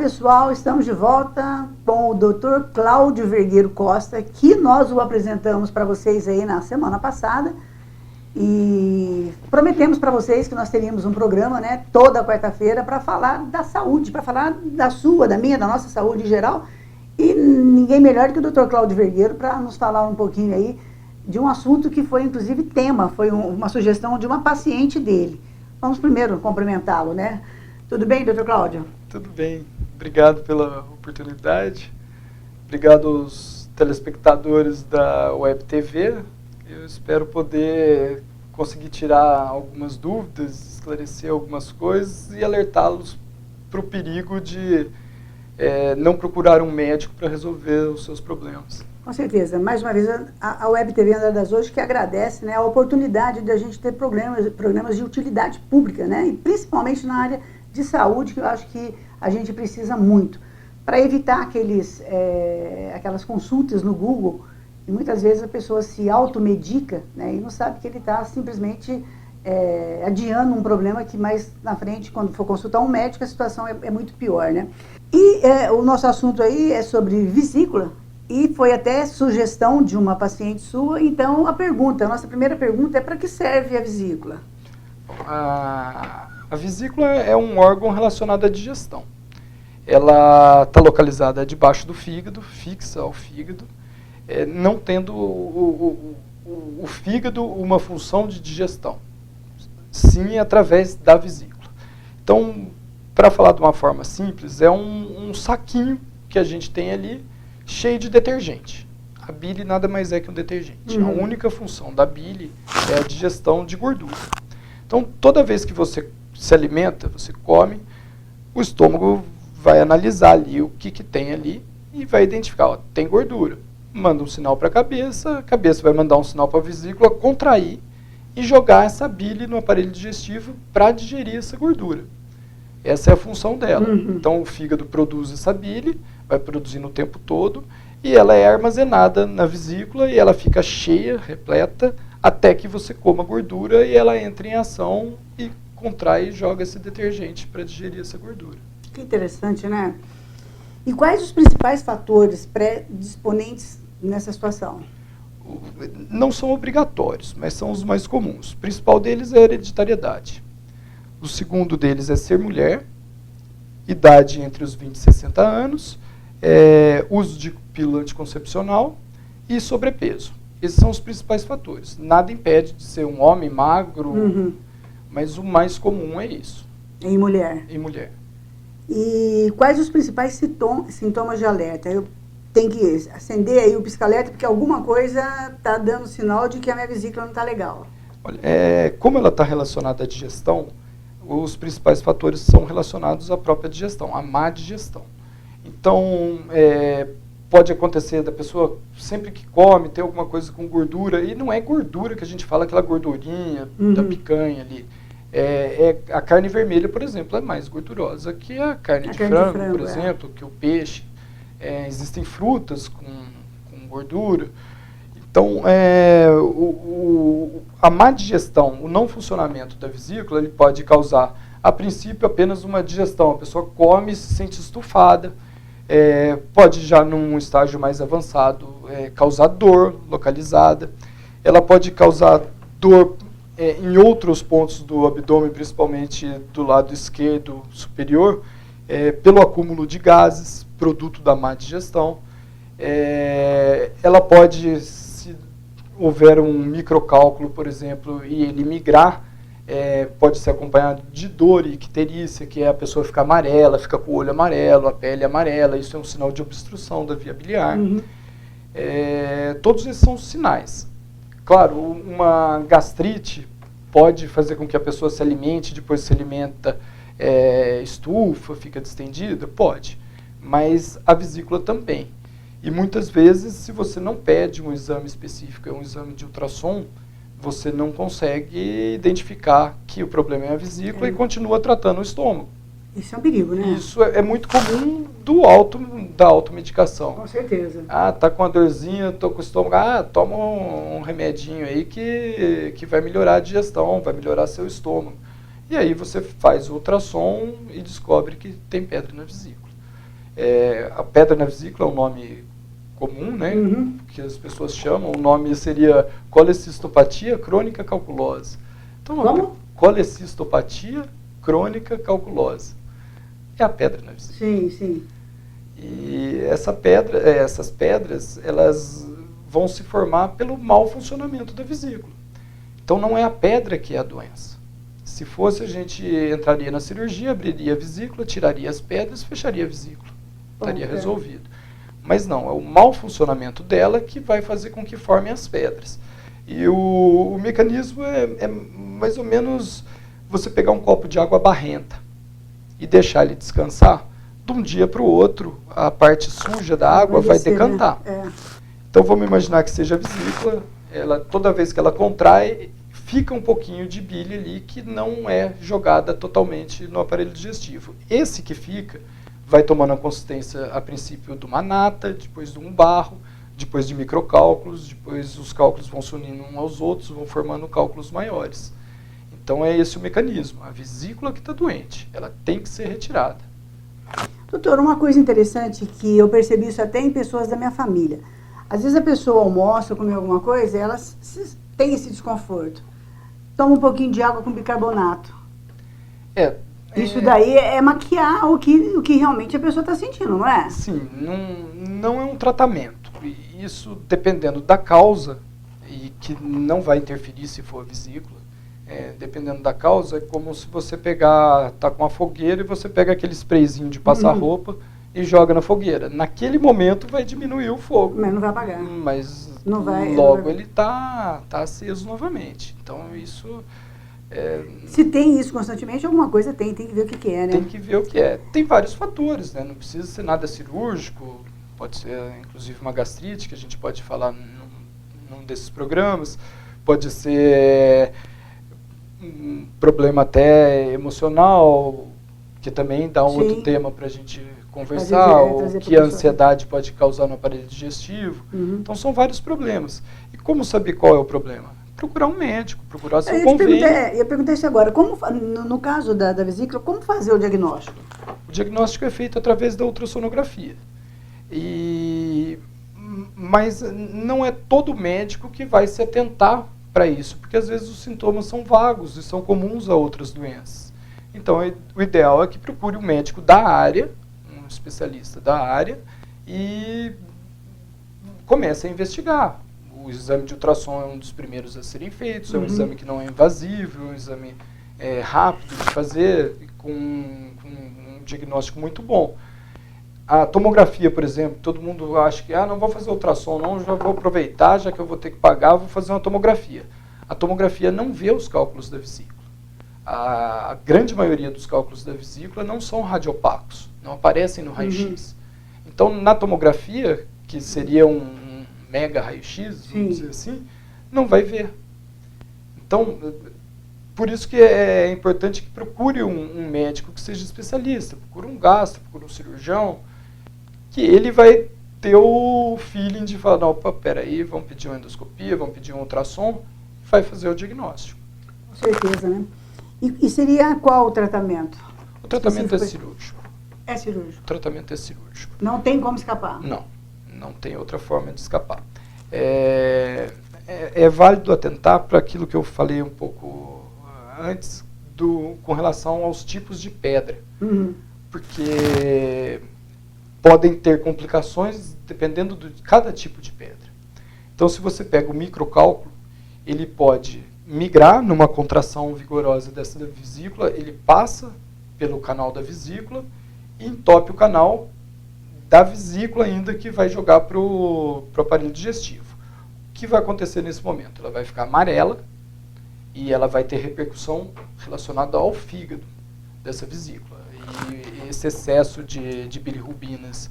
pessoal, estamos de volta com o Dr. Cláudio Vergueiro Costa, que nós o apresentamos para vocês aí na semana passada e prometemos para vocês que nós teríamos um programa, né, toda quarta-feira para falar da saúde, para falar da sua, da minha, da nossa saúde em geral, e ninguém melhor do que o Dr. Cláudio Vergueiro para nos falar um pouquinho aí de um assunto que foi inclusive tema, foi uma sugestão de uma paciente dele. Vamos primeiro cumprimentá-lo, né? Tudo bem, Dr. Cláudio? Tudo bem, obrigado pela oportunidade, obrigado aos telespectadores da Web TV. Eu espero poder conseguir tirar algumas dúvidas, esclarecer algumas coisas e alertá-los para o perigo de não procurar um médico para resolver os seus problemas. Com certeza. Mais uma vez, a Web TV Andar das Hoje que agradece, né, a oportunidade de a gente ter programas de utilidade pública, né, e principalmente na área de saúde, que eu acho que a gente precisa muito, para evitar aquelas consultas no Google, e muitas vezes a pessoa se automedica, né, e não sabe que ele está simplesmente adiando um problema que mais na frente, quando for consultar um médico, a situação é muito pior, né? E o nosso assunto aí é sobre vesícula, e foi até sugestão de uma paciente sua. Então a nossa primeira pergunta é: para que serve a vesícula? A vesícula é um órgão relacionado à digestão. Ela está localizada debaixo do fígado, fixa ao fígado, não tendo o fígado uma função de digestão, sim através da vesícula. Então, para falar de uma forma simples, é um saquinho que a gente tem ali, cheio de detergente. A bile nada mais é que um detergente. A única função da bile é a digestão de gordura. Então, toda vez que você se alimenta, você come, o estômago vai analisar ali o que tem ali e vai identificar, ó, tem gordura. Manda um sinal para a cabeça vai mandar um sinal para a vesícula contrair e jogar essa bile no aparelho digestivo para digerir essa gordura. Essa é a função dela. Então, o fígado produz essa bile, vai produzindo o tempo todo, e ela é armazenada na vesícula e ela fica cheia, repleta, até que você coma gordura e ela entra em ação e contrai e joga esse detergente para digerir essa gordura. Que interessante, né? E quais os principais fatores predisponentes nessa situação? Não são obrigatórios, mas são os mais comuns. O principal deles é a hereditariedade. O segundo deles é ser mulher, idade entre os 20 e 60 anos, uso de pílula anticoncepcional e sobrepeso. Esses são os principais fatores. Nada impede de ser um homem magro, mas o mais comum é isso. Em mulher? Em mulher. E quais os principais sintomas de alerta? Eu tenho que acender aí o pisca-alerta porque alguma coisa está dando sinal de que a minha vesícula não está legal. Olha, como ela está relacionada à digestão, os principais fatores são relacionados à própria digestão, à má digestão. Então, pode acontecer da pessoa, sempre que come, ter alguma coisa com gordura, e não é gordura que a gente fala, aquela gordurinha da picanha ali. A carne vermelha, por exemplo, é mais gordurosa que a carne de frango, por exemplo, que o peixe. Existem frutas com gordura. Então, a má digestão, o não funcionamento da vesícula, ele pode causar, a princípio, apenas uma digestão. A pessoa come e se sente estufada. Pode já, num estágio mais avançado, causar dor localizada. Ela pode causar dor em outros pontos do abdômen, principalmente do lado esquerdo superior, pelo acúmulo de gases, produto da má digestão. Ela pode, se houver um microcálculo, por exemplo, e ele migrar, pode ser acompanhado de dor e icterícia, que é a pessoa fica amarela, fica com o olho amarelo, a pele amarela. Isso é um sinal de obstrução da via biliar. Todos esses são sinais. Claro, uma gastrite pode fazer com que a pessoa se alimente, depois se alimenta, estufa, fica distendida? Pode. Mas a vesícula também. E muitas vezes, se você não pede um exame específico, um exame de ultrassom, você não consegue identificar que o problema é a vesícula e continua tratando o estômago. Isso é um perigo, né? Isso é muito comum da automedicação. Com certeza. Tá com uma dorzinha, tô com o estômago, toma um remedinho aí que vai melhorar a digestão, vai melhorar seu estômago. E aí você faz o ultrassom e descobre que tem pedra na vesícula. A pedra na vesícula é um nome comum, né? Que as pessoas chamam. O nome seria colecistopatia crônica calculosa. Então, como? Colecistopatia crônica calculosa. É a pedra na vesícula. Sim, sim. E essas pedras, elas vão se formar pelo mau funcionamento da vesícula. Então não é a pedra que é a doença. Se fosse, a gente entraria na cirurgia, abriria a vesícula, tiraria as pedras, fecharia a vesícula. Estaria resolvido. Mas não, é o mau funcionamento dela que vai fazer com que formem as pedras. E o mecanismo é mais ou menos você pegar um copo de água barrenta e deixar ele descansar. De um dia para o outro, a parte suja da água vai decantar. Né? Então vamos imaginar que seja a vesícula, toda vez que ela contrai, fica um pouquinho de bile ali que não é jogada totalmente no aparelho digestivo. Esse que fica vai tomando a consistência, a princípio, de uma nata, depois de um barro, depois de microcálculos, depois os cálculos vão se unindo uns aos outros, vão formando cálculos maiores. Então é esse o mecanismo. A vesícula que está doente, ela tem que ser retirada. Doutor, uma coisa interessante que eu percebi isso até em pessoas da minha família. Às vezes a pessoa almoça, come alguma coisa, ela tem esse desconforto. Toma um pouquinho de água com bicarbonato. Isso daí é maquiar o que realmente a pessoa está sentindo, não é? Sim, não é um tratamento. Isso dependendo da causa, e que não vai interferir se for a vesícula, dependendo da causa, é como se você tá com uma fogueira e você pega aquele sprayzinho de passar roupa e joga na fogueira. Naquele momento vai diminuir o fogo. Mas não vai apagar. Mas logo ele tá aceso novamente. Então isso... Se tem isso constantemente, alguma coisa tem que ver o que é, né? Tem que ver o que é. Tem vários fatores, né? Não precisa ser nada cirúrgico, pode ser inclusive uma gastrite, que a gente pode falar num desses programas, pode ser um problema até emocional, que também dá um outro tema para a gente conversar, o que a ansiedade pode causar no aparelho digestivo. Então são vários problemas. E como saber qual é o problema? Procurar um médico, procurar seu convênio. Eu perguntei isso agora, no caso da vesícula, como fazer o diagnóstico? O diagnóstico é feito através da ultrassonografia. Mas não é todo médico que vai se atentar para isso, porque às vezes os sintomas são vagos e são comuns a outras doenças. Então, o ideal é que procure um médico da área, um especialista da área, e comece a investigar. O exame de ultrassom é um dos primeiros a serem feitos, é um exame que não é invasivo, é um exame rápido de fazer, com um diagnóstico muito bom. A tomografia, por exemplo, todo mundo acha que não vou fazer ultrassom, não, já vou aproveitar, já que eu vou ter que pagar, vou fazer uma tomografia. A tomografia não vê os cálculos da vesícula. A grande maioria dos cálculos da vesícula não são radiopacos, não aparecem no raio-x. Então, na tomografia, que seria um mega raio-x, vamos dizer assim, não vai ver. Então, por isso que é importante que procure um médico que seja especialista, procure um gastro, procure um cirurgião, que ele vai ter o feeling de falar, não, opa, peraí, vamos pedir uma endoscopia, vamos pedir um ultrassom, vai fazer o diagnóstico. Com certeza, né? E seria qual o tratamento? O tratamento é cirúrgico. É cirúrgico? O tratamento é cirúrgico. Não tem como escapar? Não tem outra forma de escapar. É válido atentar para aquilo que eu falei um pouco antes, com relação aos tipos de pedra. Porque podem ter complicações dependendo de cada tipo de pedra. Então, se você pega o microcálculo, ele pode migrar numa contração vigorosa dessa vesícula, ele passa pelo canal da vesícula e entope o canal da vesícula ainda, que vai jogar para o aparelho digestivo. O que vai acontecer nesse momento? Ela vai ficar amarela e ela vai ter repercussão relacionada ao fígado dessa vesícula. E esse excesso de bilirrubinas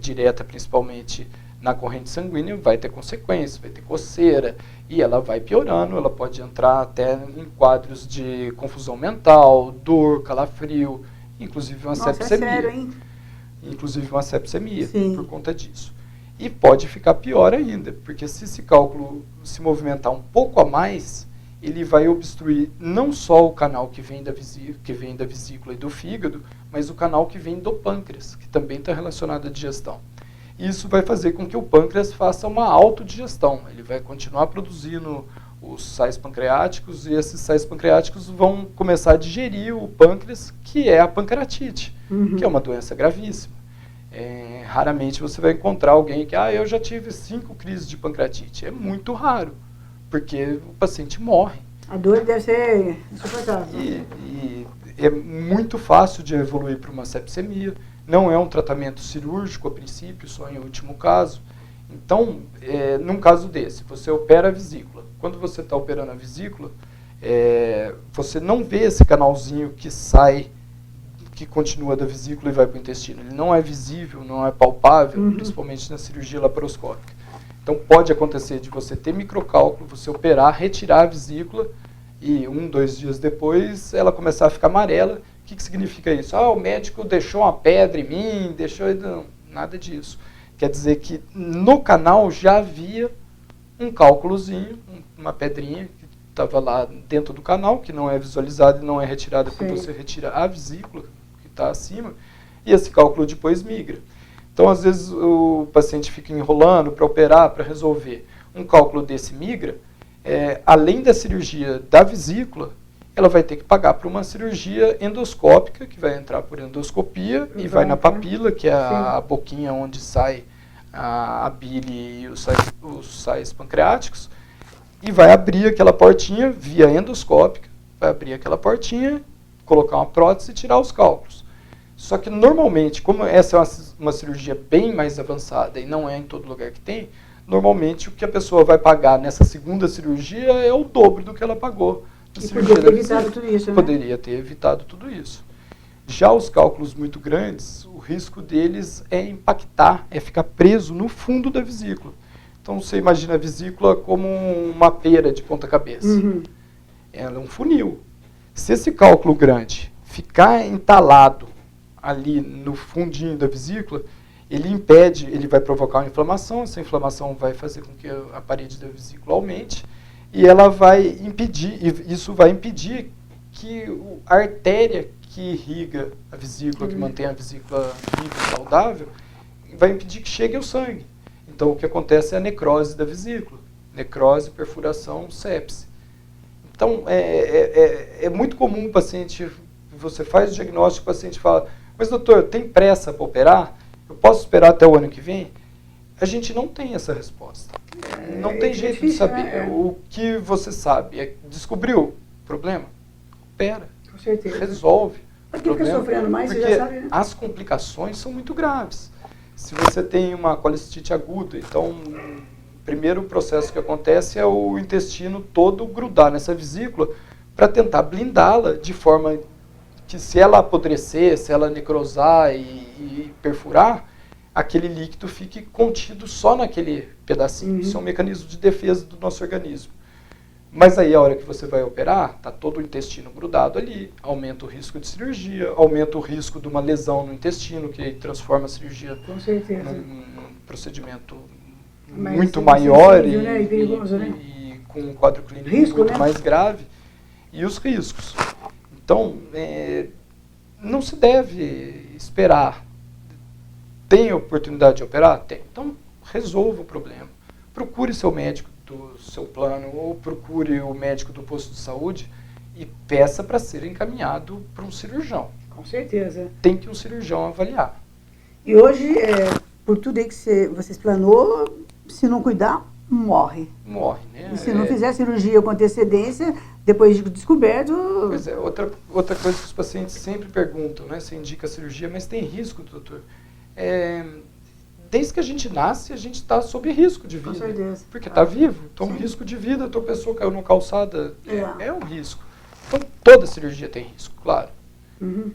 direta, principalmente na corrente sanguínea, vai ter consequências, vai ter coceira, e ela vai piorando, ela pode entrar até em quadros de confusão mental, dor, calafrio, inclusive uma sepsemia. É sério, hein? Inclusive uma sepsemia, por conta disso. E pode ficar pior ainda, porque se esse cálculo se movimentar um pouco a mais, ele vai obstruir não só o canal que vem da vesícula e do fígado, mas o canal que vem do pâncreas, que também está relacionado à digestão. Isso vai fazer com que o pâncreas faça uma autodigestão. Ele vai continuar produzindo os sais pancreáticos e esses sais pancreáticos vão começar a digerir o pâncreas, que é a pancreatite, que é uma doença gravíssima. Raramente você vai encontrar alguém que, eu já tive 5 crises de pancreatite. É muito raro, porque o paciente morre. A dor deve ser insuportável. E é muito fácil de evoluir para uma sepsemia. Não é um tratamento cirúrgico a princípio, só em último caso. Então, num caso desse, você opera a vesícula. Quando você está operando a vesícula, você não vê esse canalzinho que sai, que continua da vesícula e vai para o intestino. Ele não é visível, não é palpável, principalmente na cirurgia laparoscópica. Então, pode acontecer de você ter microcálculo, você operar, retirar a vesícula e 1, 2 dias depois ela começar a ficar amarela. O que significa isso? O médico deixou uma pedra em mim, Não, nada disso. Quer dizer que no canal já havia um cálculozinho, uma pedrinha que estava lá dentro do canal, que não é visualizada e não é retirada quando você retira a vesícula, que está acima, e esse cálculo depois migra. Então, às vezes, o paciente fica enrolando para operar, para resolver. Um cálculo desse migra, além da cirurgia da vesícula, ela vai ter que pagar por uma cirurgia endoscópica, que vai entrar por endoscopia e vai na papila, que é a boquinha onde sai a bile e os sais pancreáticos, e vai abrir aquela portinha via endoscópica, vai abrir aquela portinha, colocar uma prótese e tirar os cálculos. Só que normalmente, como essa é uma cirurgia bem mais avançada e não é em todo lugar que tem, normalmente o que a pessoa vai pagar nessa segunda cirurgia é o dobro do que ela pagou. E poderia ter evitado tudo isso, né? Poderia ter evitado tudo isso. Já os cálculos muito grandes, o risco deles é impactar, é ficar preso no fundo da vesícula. Então você imagina a vesícula como uma pera de ponta cabeça. Ela é um funil. Se esse cálculo grande ficar entalado ali no fundinho da vesícula, ele vai provocar uma inflamação, essa inflamação vai fazer com que a parede da vesícula aumente, e ela vai impedir, isso vai impedir que a artéria que irriga a vesícula, que mantém a vesícula viva e saudável, vai impedir que chegue ao sangue. Então o que acontece é a necrose da vesícula. Necrose, perfuração, sepse. Então é muito comum o paciente, você faz o diagnóstico, o paciente fala, mas doutor, tem pressa para operar? Eu posso esperar até o ano que vem? A gente não tem essa resposta. Não tem jeito de saber. Né? O que você sabe descobriu o problema? Opera. Com certeza. Resolve. Mas quem fica sofrendo mais, você já sabe, né? As complicações são muito graves. Se você tem uma colecistite aguda, então o primeiro processo que acontece é o intestino todo grudar nessa vesícula para tentar blindá-la de forma que, se ela apodrecer, se ela necrosar e perfurar, aquele líquido fique contido só naquele pedacinho. Isso é um mecanismo de defesa do nosso organismo. Mas aí, a hora que você vai operar, está todo o intestino grudado ali, aumenta o risco de cirurgia, aumenta o risco de uma lesão no intestino, que transforma a cirurgia num procedimento muito maior e com um quadro clínico muito mais grave. E os riscos. Então, não se deve esperar. Tem oportunidade de operar? Tem. Então, resolva o problema. Procure seu médico do seu plano ou procure o médico do posto de saúde e peça para ser encaminhado para um cirurgião. Com certeza. Tem que um cirurgião avaliar. E hoje, por tudo aí que você explanou, se não cuidar, morre. Morre, né? E se não fizer cirurgia com antecedência, depois de descoberto... Pois é, outra coisa que os pacientes sempre perguntam, né? Você indica a cirurgia, mas tem risco, doutor? Desde que a gente nasce, a gente está sob risco de vida. Com certeza. Porque está vivo. Então, risco de vida, a tua pessoa caiu numa calçada, é um risco. Então, toda cirurgia tem risco, claro.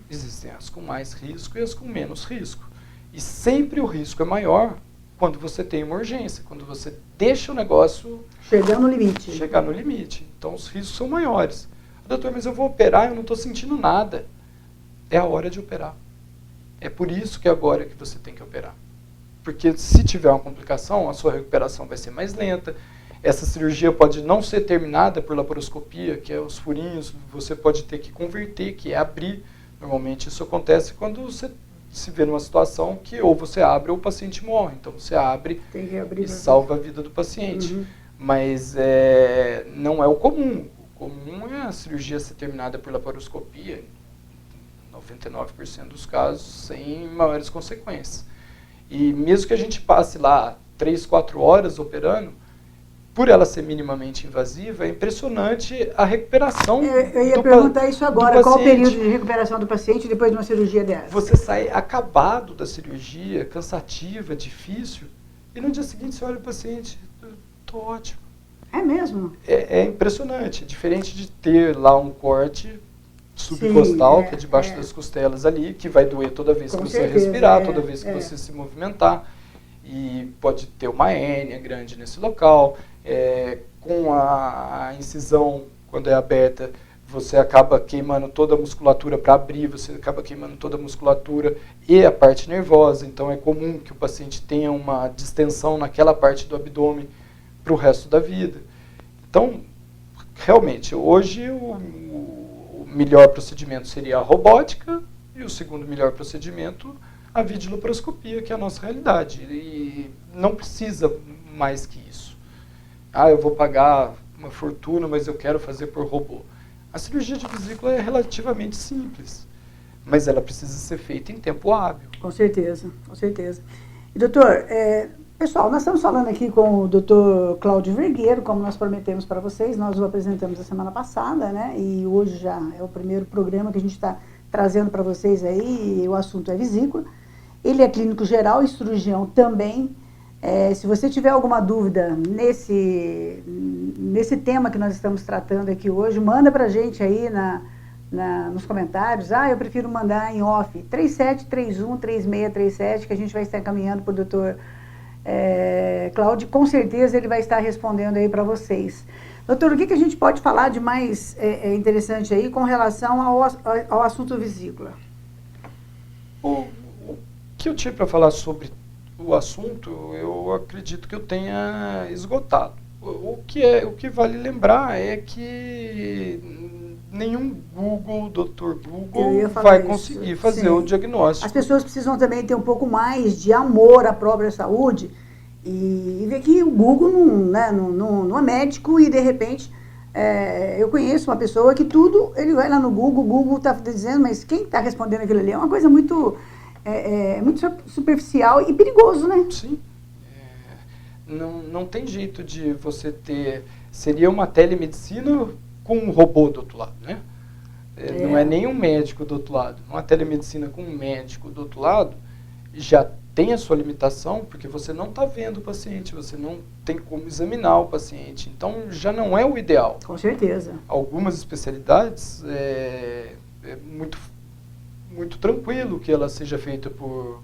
Existem as com mais risco e as com menos risco. E sempre o risco é maior quando você tem uma urgência, quando você deixa o negócio... chegar no limite. Chegar no limite. Então, os riscos são maiores. Doutor, mas eu vou operar, eu não estou sentindo nada. É a hora de operar. É por isso que é agora que você tem que operar. Porque se tiver uma complicação, a sua recuperação vai ser mais lenta, essa cirurgia pode não ser terminada por laparoscopia, que é os furinhos, você pode ter que converter, que é abrir. Normalmente isso acontece quando você se vê numa situação que ou você abre ou o paciente morre. Então você abre e salva a vida do paciente. Uhum. Mas não é o comum. O comum é a cirurgia ser terminada por laparoscopia, 99% dos casos, sem maiores consequências. E mesmo que a gente passe lá 3, 4 horas operando, por ela ser minimamente invasiva, é impressionante a recuperação Eu ia perguntar isso agora, qual o período de recuperação do paciente depois de uma cirurgia dessa? Você sai acabado da cirurgia, cansativa, difícil, e no dia seguinte você olha o paciente, estou ótimo. É mesmo? É impressionante, diferente de ter lá um corte subcostal, que é debaixo das costelas ali, que vai doer toda vez que você respirar, toda vez que você se movimentar, e pode ter uma hérnia grande nesse local. Com a incisão, quando é aberta, você acaba queimando toda a musculatura para abrir, você acaba queimando toda a musculatura e a parte nervosa. Então é comum que o paciente tenha uma distensão naquela parte do abdômen para o resto da vida. Então, realmente, hoje o melhor procedimento seria a robótica e o segundo melhor procedimento a videolaparoscopia, que é a nossa realidade. E não precisa mais que isso. Eu vou pagar uma fortuna, mas eu quero fazer por robô. A cirurgia de vesícula é relativamente simples, mas ela precisa ser feita em tempo hábil. Com certeza, com certeza. E, doutor, pessoal, nós estamos falando aqui com o doutor Cláudio Vergueiro, como nós prometemos para vocês, nós o apresentamos a semana passada, né? E hoje já é o primeiro programa que a gente está trazendo para vocês aí, e o assunto é vesícula. Ele é clínico geral e cirurgião também. Se você tiver alguma dúvida nesse tema que nós estamos tratando aqui hoje, manda para a gente aí nos comentários. Eu prefiro mandar em off, 3731-3637, que a gente vai estar encaminhando para o doutor Cláudio. Com certeza ele vai estar respondendo aí para vocês. Doutor, o que a gente pode falar de mais interessante aí com relação ao assunto vesícula? O que eu tinha para falar sobre o assunto, eu acredito que eu tenha esgotado. O que vale lembrar é que nenhum Dr. Google vai conseguir fazer o diagnóstico. As pessoas precisam também ter um pouco mais de amor à própria saúde e ver que o Google não é médico e, de repente, eu conheço uma pessoa que tudo, ele vai lá no Google, o Google está dizendo, mas quem está respondendo aquilo ali é uma coisa muito... muito superficial e perigoso, né? Sim. Não tem jeito de você ter... Seria uma telemedicina com um robô do outro lado, né? Não é nem um médico do outro lado. Uma telemedicina com um médico do outro lado já tem a sua limitação, porque você não está vendo o paciente, você não tem como examinar o paciente. Então, já não é o ideal. Com certeza. Algumas especialidades muito tranquilo que ela seja feita por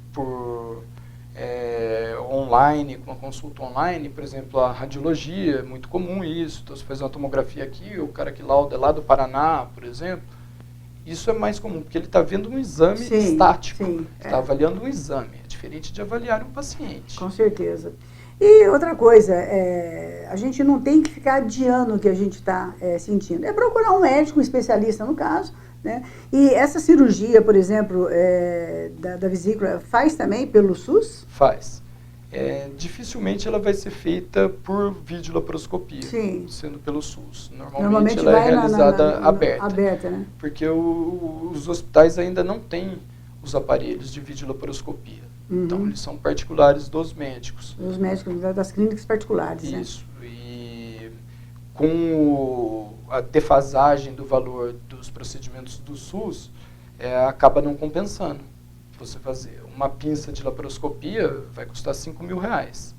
online, com uma consulta online, por exemplo, a radiologia, é muito comum isso. Então, você faz uma tomografia aqui, o cara que lauda é lá do Paraná, por exemplo, isso é mais comum, porque ele está vendo um exame estático, está avaliando um exame, é diferente de avaliar um paciente. Com certeza. E outra coisa, a gente não tem que ficar adiando o que a gente está sentindo, é procurar um médico, um especialista no caso, né? E essa cirurgia, por exemplo, da vesícula, faz também pelo SUS? Faz. Dificilmente ela vai ser feita por videolaparoscopia, sendo pelo SUS. Normalmente ela é realizada aberta, né? Porque os hospitais ainda não têm os aparelhos de videolaparoscopia. Então, eles são particulares dos médicos. Os médicos das clínicas particulares, Isso. Né? E com a defasagem do valor dos procedimentos do SUS, acaba não compensando você fazer. Uma pinça de laparoscopia vai custar R$5.000.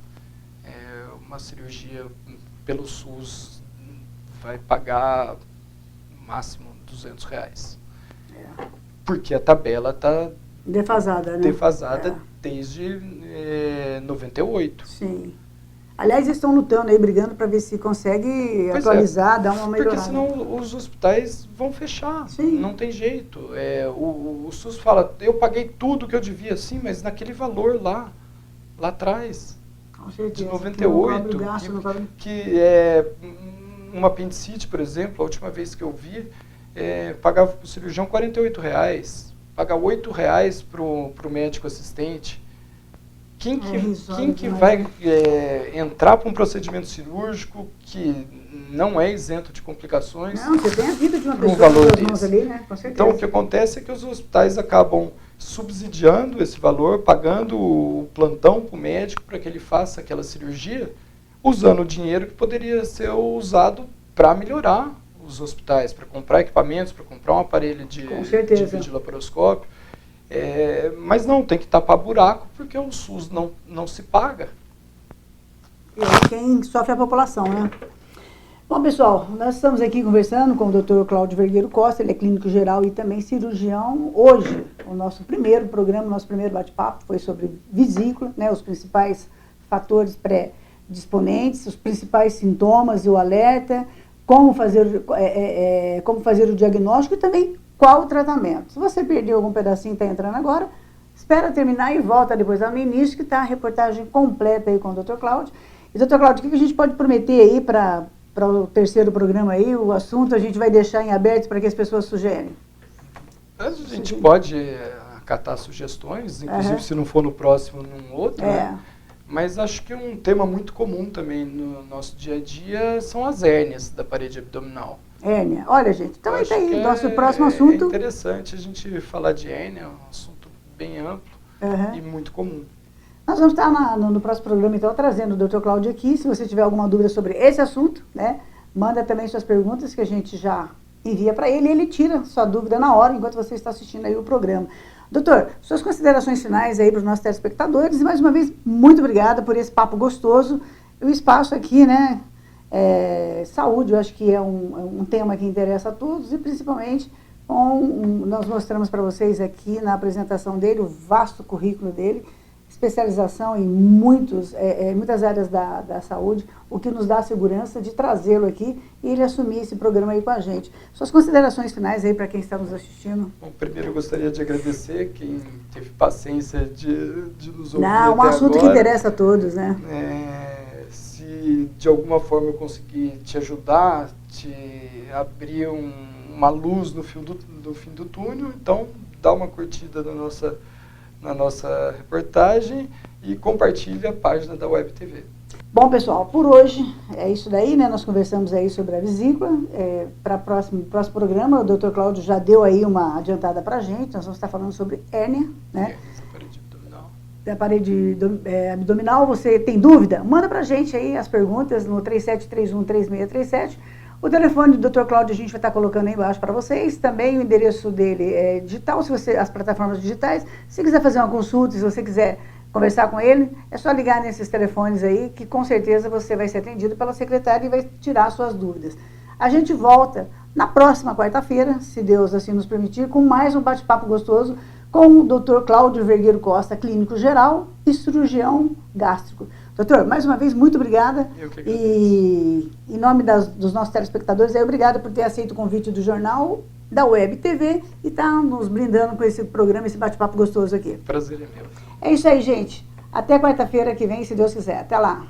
Uma cirurgia pelo SUS vai pagar no máximo R$200. Porque a tabela está defasada, né? Defasada desde 98. Sim. Aliás, eles estão lutando aí, brigando para ver se consegue atualizar, dar uma melhorada. Porque senão os hospitais vão fechar, não tem jeito. O SUS fala, eu paguei tudo que eu devia, sim, mas naquele valor lá atrás. Com certeza. de 98, que é uma apendicite, por exemplo, a última vez que eu vi, pagava para o cirurgião R$48, pagar R$8 para o médico assistente. Quem que vai entrar para um procedimento cirúrgico que não é isento de complicações? Não, você tem a vida de uma por um pessoa valor nas mãos ali, né? Com certeza. Então, o que acontece é que os hospitais acabam subsidiando esse valor, pagando o plantão para o médico para que ele faça aquela cirurgia, usando o dinheiro que poderia ser usado para melhorar os hospitais, para comprar equipamentos, para comprar um aparelho de videolaparoscópio. Mas não, tem que tapar buraco porque o SUS não se paga. E aí quem sofre é a população, né? Bom, pessoal, nós estamos aqui conversando com o Dr. Cláudio Vergueiro Costa, ele é clínico geral e também cirurgião. Hoje, o nosso primeiro programa, nosso primeiro bate-papo foi sobre vesícula, né, os principais fatores predisponentes, os principais sintomas e o alerta, como fazer o diagnóstico e também qual o tratamento. Se você perdeu algum pedacinho e está entrando agora, espera terminar e volta depois lá no início, que está a reportagem completa aí com o Dr. Cláudio. E, Dr. Cláudio, o que a gente pode prometer aí para o terceiro programa aí? O assunto a gente vai deixar em aberto para que as pessoas sugerem. A gente pode acatar sugestões, inclusive se não for no próximo, num outro, né? Mas acho que um tema muito comum também no nosso dia a dia são as hérnias da parede abdominal. Hérnia. Olha, gente, então aí, nosso próximo assunto. É interessante a gente falar de hérnia, é um assunto bem amplo e muito comum. Nós vamos estar no próximo programa, então, trazendo o Dr. Cláudio aqui. Se você tiver alguma dúvida sobre esse assunto, né, manda também suas perguntas que a gente já envia para ele e ele tira sua dúvida na hora, enquanto você está assistindo aí o programa. Doutor, suas considerações finais aí para os nossos telespectadores e, mais uma vez, muito obrigada por esse papo gostoso. O espaço aqui, né, saúde, eu acho que é um tema que interessa a todos e, principalmente, nós mostramos para vocês aqui na apresentação dele o vasto currículo dele, especialização em muitas áreas da saúde, o que nos dá a segurança de trazê-lo aqui e ele assumir esse programa aí com a gente. Suas considerações finais aí para quem está nos assistindo. Bom, primeiro eu gostaria de agradecer quem teve paciência de nos ouvir. Um assunto que interessa a todos, né? Se de alguma forma eu conseguir te ajudar, te abrir uma luz no fim do túnel, então dá uma curtida na nossa reportagem e compartilhe a página da Web TV. Bom, pessoal, por hoje é isso daí, né? Nós conversamos aí sobre a vesícula. Para o próximo programa, o Dr. Cláudio já deu aí uma adiantada para a gente. Nós vamos estar falando sobre hérnia, né? Da parede abdominal. Você tem dúvida? Manda para a gente aí as perguntas no 37313637. O telefone do Dr. Cláudio a gente vai estar colocando aí embaixo para vocês. Também o endereço dele é digital, as plataformas digitais. Se quiser fazer uma consulta, se você quiser conversar com ele, é só ligar nesses telefones aí, que com certeza você vai ser atendido pela secretária e vai tirar suas dúvidas. A gente volta na próxima quarta-feira, se Deus assim nos permitir, com mais um bate-papo gostoso com o Dr. Cláudio Vergueiro Costa, clínico geral e cirurgião gástrico. Doutor, mais uma vez, muito obrigada. Eu que agradeço. E em nome dos nossos telespectadores, obrigada por ter aceito o convite do jornal, da Web TV, e estar nos brindando com esse programa, esse bate-papo gostoso aqui. Prazer é meu. É isso aí, gente. Até quarta-feira que vem, se Deus quiser. Até lá.